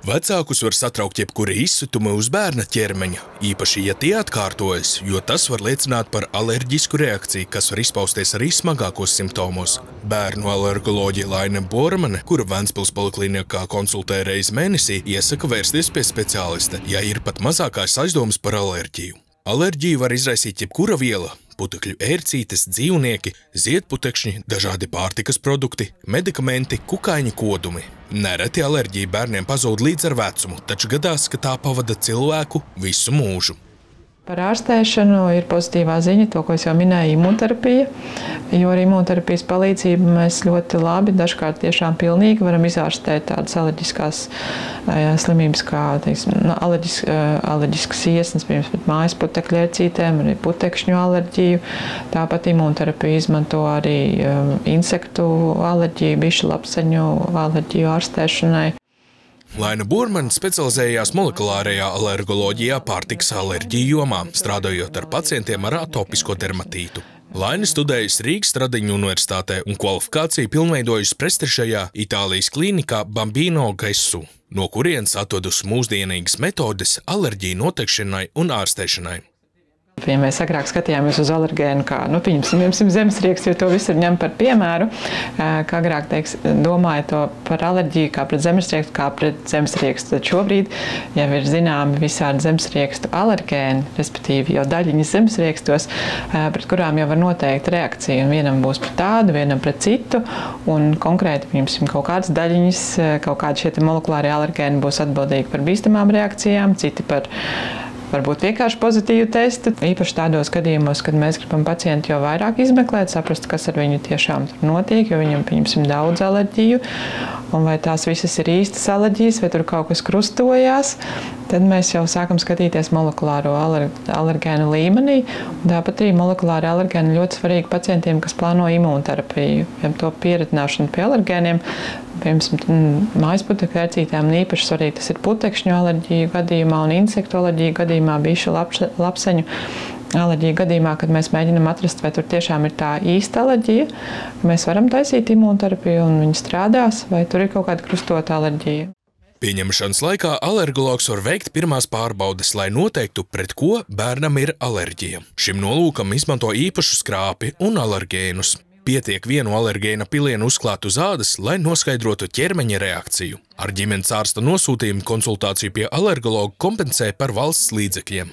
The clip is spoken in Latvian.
Vecākus var satraukt jebkura izsituma uz bērna ķermeņa, īpaši, ja tie atkārtojas, jo tas var liecināt par alerģisku reakciju, kas var izpausties arī smagākos simptomos. Bērnu alergoloģija Laine Bormane, kura Ventspils poliklinikā konsultē reizi mēnesī, iesaka vērsties pie speciālista, ja ir pat mazākās aizdomas par alerģiju. Alerģiju var izraisīt jebkura viela – putekļu ērcītes, dzīvnieki, ziedputekšņi, dažādi pārtikas produkti, medikamenti, kukaiņu kodumi. Nereti alerģija bērniem pazūd līdz ar vecumu, taču gadās, ka tā pavada cilvēku visu mūžu. Par ārstēšanu ir pozitīvā ziņa, to, ko es jau minēju, imunterapija, jo ar imunterapijas palīdzību mēs ļoti labi, dažkārt tiešām pilnīgi varam izārstēt tādas alerģiskās slimības, kā alerģiskas iesnas, piemēram, pret mājas putekļu ērcītēm, arī putekšņu alerģiju. Tāpat imunterapija izmanto arī insektu alerģiju, bišu lapseņu alerģiju ārstēšanai. Laine Bormane specializējās molekulārajā alergoloģijā pārtikas alerģiju jomā, strādājot ar pacientiem ar atopisko dermatītu. Laine studējusi Rīgas Stradiņu universitātē un kvalifikāciju pilnveidojusi prestižajā Itālijas klīnikā Bambino Gessu, no kurienes atvedusi mūsdienīgas metodes alerģiju noteikšanai un ārstēšanai. Ja mēs agrāk skatījāmies uz alergēnu, kā, pieņemsim zemesriekstu, jo to visu ir ņem par piemēru, kā agrāk, domāja to par alerģiju kā pret zemesriekstu, kā pret zemesriekstu. Tad šobrīd jau ir zināmi visādi zemesriekstu alergēni, respektīvi jau daļiņas zemesriekstos, pret kurām jau var noteikt reakciju. Un vienam būs pret tādu, vienam pret citu, un konkrēti, pieņemsim, kaut kādas daļiņas, kaut kādi šie molekulārie alergēni būs atbildīgi par bīstamām reakcijām, citi par varbūt vienkārši pozitīvu testu. Īpaši tādos gadījumos, kad mēs gribam pacientu jau vairāk izmeklēt, saprast, kas ar viņu tiešām tur notiek, jo viņam, pieņemsim, daudz alerģiju, un vai tās visas ir īstas alerģijas, vai tur kaut kas krustojās, tad mēs jau sākam skatīties molekulāro alergēnu līmenī. Tāpat arī molekulāri alergēni ļoti svarīgi pacientiem, kas plāno imunterapiju. Ja to pieredzināšanu pie alergēniem, piemēram, mājas putekļu ērcītēm, un īpaši svarīgi tas ir putekšņu alerģiju gadījumā un insektu alerģiju gadījumā, bišu lapseņu alerģiju gadījumā, kad mēs mēģinam atrast, vai tur tiešām ir tā īsta alerģija, mēs varam taisīt imunterapiju un viņi strādās, vai tur ir kaut kāda krustota alerģija. Pieņemšanas laikā alergologs var veikt pirmās pārbaudes, lai noteiktu, pret ko bērnam ir alerģija. Šim nolūkam izmanto īpašu skrāpi un alergēnus. Pietiek vienu alergēna pilienu uzklāt uz ādas, lai noskaidrotu ķermeņa reakciju. Ar ģimenes ārsta nosūtījumu konsultāciju pie alergologa kompensē par valsts līdzekļiem.